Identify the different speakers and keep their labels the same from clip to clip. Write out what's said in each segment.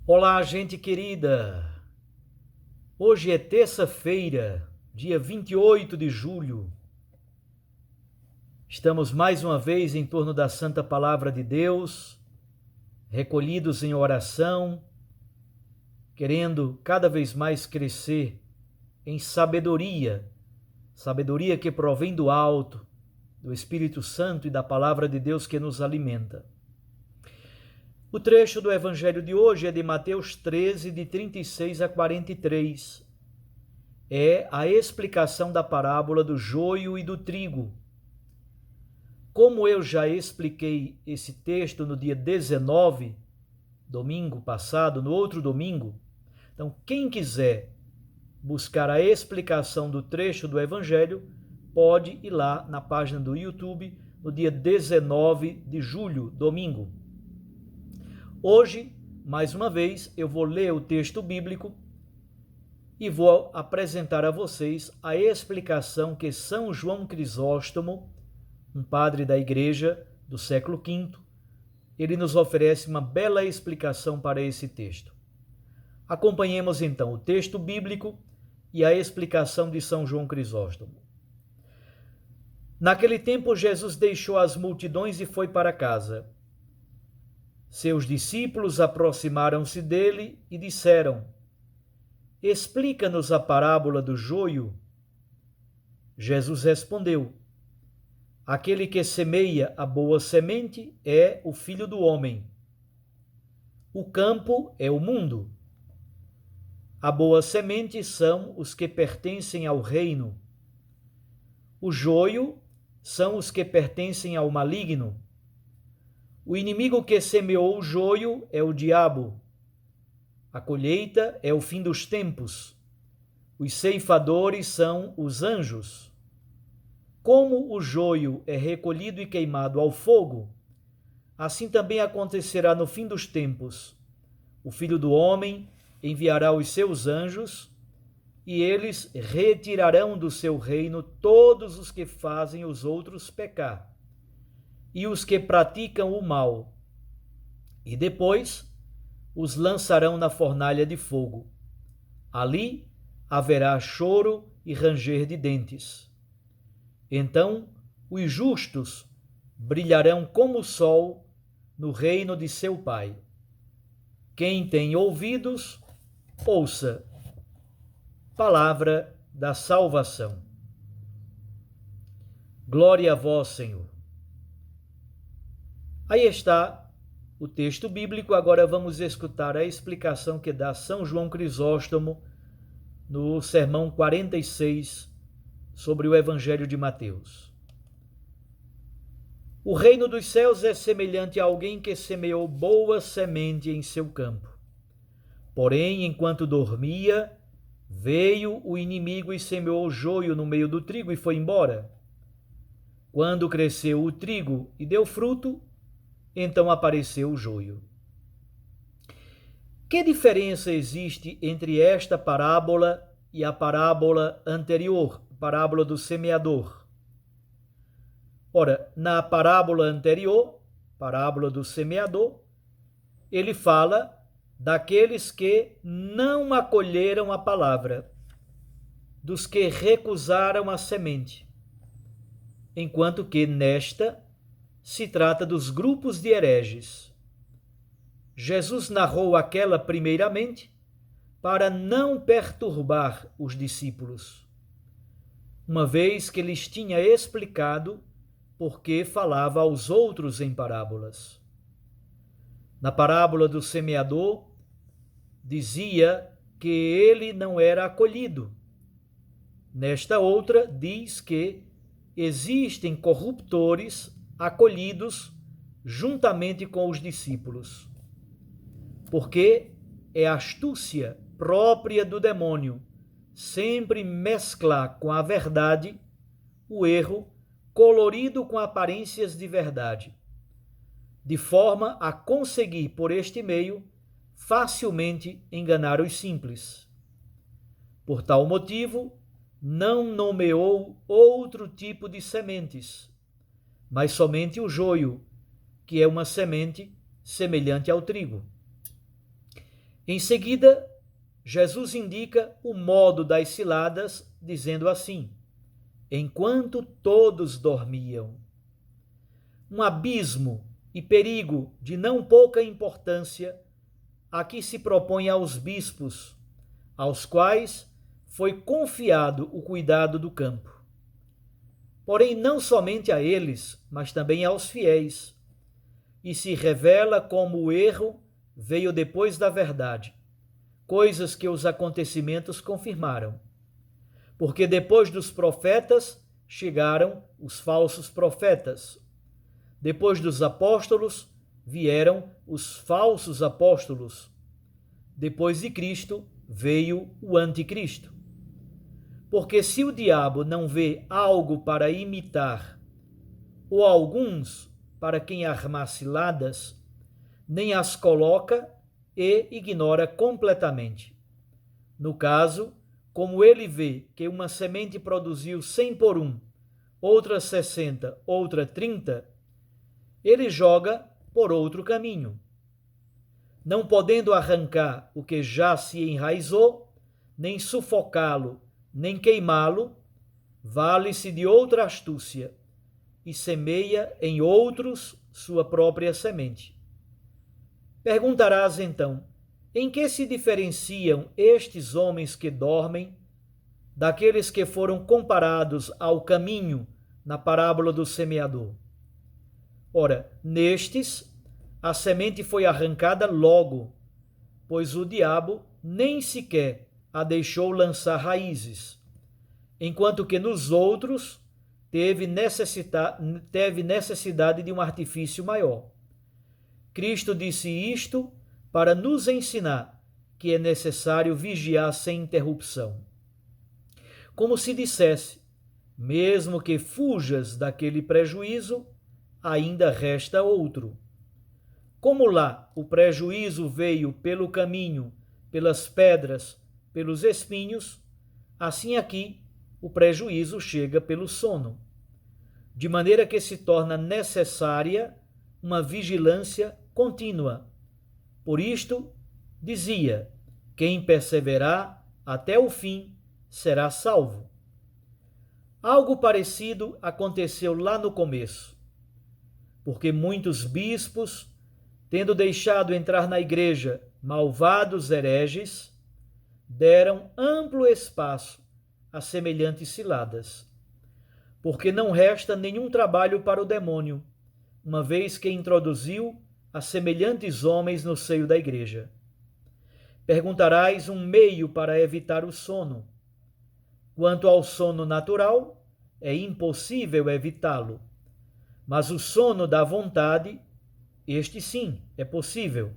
Speaker 1: Olá, gente querida! Hoje é terça-feira, dia 28 de julho. Estamos mais uma vez em torno da Santa Palavra de Deus, recolhidos em oração, querendo cada vez mais crescer em sabedoria, sabedoria que provém do alto, do Espírito Santo e da Palavra de Deus que nos alimenta. O trecho do Evangelho de hoje é de Mateus 13, de 36 a 43. É a explicação da parábola do joio e do trigo. Como eu já expliquei esse texto no dia 19, domingo passado, no outro domingo, então quem quiser buscar a explicação do trecho do Evangelho, pode ir lá na página do YouTube no dia 19 de julho, domingo. Hoje, mais uma vez, eu vou ler o texto bíblico e vou apresentar a vocês a explicação que São João Crisóstomo, um padre da igreja do século V, ele nos oferece uma bela explicação para esse texto. Acompanhemos então o texto bíblico e a explicação de São João Crisóstomo. Naquele tempo, Jesus deixou as multidões e foi para casa. Seus discípulos aproximaram-se dele e disseram: Explica-nos a parábola do joio. Jesus respondeu: Aquele que semeia a boa semente é o Filho do Homem. O campo é o mundo. A boa semente são os que pertencem ao reino. O joio são os que pertencem ao maligno. O inimigo que semeou o joio é o diabo. A colheita é o fim dos tempos. Os ceifadores são os anjos. Como o joio é recolhido e queimado ao fogo, assim também acontecerá no fim dos tempos. O Filho do Homem enviará os seus anjos, e eles retirarão do seu reino todos os que fazem os outros pecar, e os que praticam o mal, e depois os lançarão na fornalha de fogo. Ali haverá choro e ranger de dentes. Então os justos brilharão como o sol no reino de seu Pai. Quem tem ouvidos, ouça. Palavra da salvação. Glória a vós, Senhor. Aí está o texto bíblico. Agora vamos escutar a explicação que dá São João Crisóstomo no Sermão 46 sobre o Evangelho de Mateus. O reino dos céus é semelhante a alguém que semeou boa semente em seu campo. Porém, enquanto dormia, veio o inimigo e semeou joio no meio do trigo e foi embora. Quando cresceu o trigo e deu fruto, então apareceu o joio. Que diferença existe entre esta parábola e a parábola anterior, a parábola do semeador? Ora, na parábola anterior, parábola do semeador, ele fala daqueles que não acolheram a palavra, dos que recusaram a semente, enquanto que nesta se trata dos grupos de hereges. Jesus narrou aquela primeiramente para não perturbar os discípulos, uma vez que lhes tinha explicado por que falava aos outros em parábolas. Na parábola do semeador, dizia que ele não era acolhido. Nesta outra, diz que existem corruptores acolhidos juntamente com os discípulos, porque é astúcia própria do demônio sempre mesclar com a verdade o erro colorido com aparências de verdade, de forma a conseguir, por este meio, facilmente enganar os simples. Por tal motivo, não nomeou outro tipo de sementes, mas somente o joio, que é uma semente semelhante ao trigo. Em seguida, Jesus indica o modo das ciladas, dizendo assim: enquanto todos dormiam. Um abismo e perigo de não pouca importância aqui se propõe aos bispos, aos quais foi confiado o cuidado do campo. Porém, não somente a eles, mas também aos fiéis, e se revela como o erro veio depois da verdade, coisas que os acontecimentos confirmaram. Porque depois dos profetas chegaram os falsos profetas. Depois dos apóstolos vieram os falsos apóstolos. Depois de Cristo veio o anticristo. Porque se o diabo não vê algo para imitar, ou alguns para quem armar ciladas, nem as coloca e ignora completamente. No caso, como ele vê que uma semente produziu 100 por 1, outra 60, outra 30, ele joga por outro caminho. Não podendo arrancar o que já se enraizou, nem sufocá-lo, nem queimá-lo, vale-se de outra astúcia e semeia em outros sua própria semente. Perguntarás então, em que se diferenciam estes homens que dormem daqueles que foram comparados ao caminho na parábola do semeador? Ora, nestes, a semente foi arrancada logo, pois o diabo nem sequer a deixou lançar raízes, enquanto que nos outros teve necessidade de um artifício maior. Cristo disse isto para nos ensinar que é necessário vigiar sem interrupção. Como se dissesse, mesmo que fujas daquele prejuízo, ainda resta outro. Como lá o prejuízo veio pelo caminho, pelas pedras, pelos espinhos, assim aqui o prejuízo chega pelo sono, de maneira que se torna necessária uma vigilância contínua. Por isto, dizia: quem perseverar até o fim será salvo. Algo parecido aconteceu lá no começo, porque muitos bispos, tendo deixado entrar na igreja malvados hereges, deram amplo espaço a semelhantes ciladas, porque não resta nenhum trabalho para o demônio, uma vez que introduziu a semelhantes homens no seio da igreja. Perguntarás um meio para evitar o sono. Quanto ao sono natural, é impossível evitá-lo, mas o sono da vontade, este sim, é possível.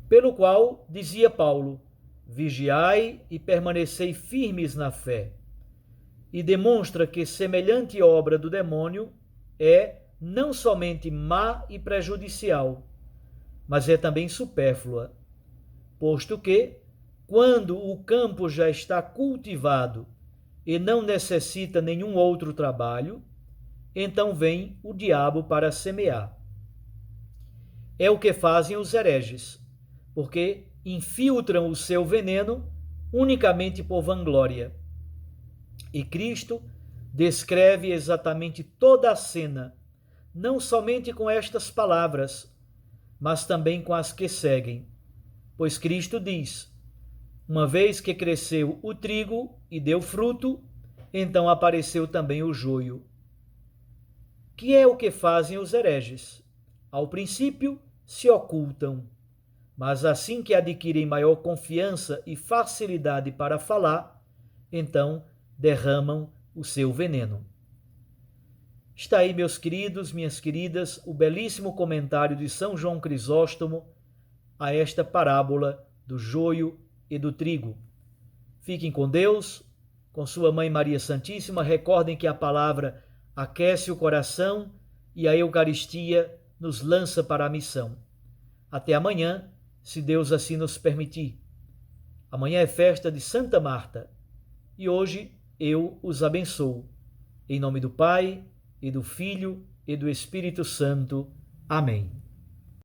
Speaker 1: Pelo qual, dizia Paulo, vigiai e permanecei firmes na fé, e demonstra que semelhante obra do demônio é não somente má e prejudicial, mas é também supérflua, posto que, quando o campo já está cultivado e não necessita nenhum outro trabalho, então vem o diabo para semear. É o que fazem os hereges, porque infiltram o seu veneno unicamente por vanglória. E Cristo descreve exatamente toda a cena, não somente com estas palavras, mas também com as que seguem. Pois Cristo diz: uma vez que cresceu o trigo e deu fruto, então apareceu também o joio. Que é o que fazem os hereges? Ao princípio, se ocultam, mas assim que adquirem maior confiança e facilidade para falar, então derramam o seu veneno. Está aí, meus queridos, minhas queridas, o belíssimo comentário de São João Crisóstomo a esta parábola do joio e do trigo. Fiquem com Deus, com sua Mãe Maria Santíssima. Recordem que a palavra aquece o coração e a Eucaristia nos lança para a missão. Até amanhã, se Deus assim nos permitir. Amanhã é festa de Santa Marta e hoje eu os abençoo. Em nome do Pai, e do Filho, e do Espírito Santo. Amém.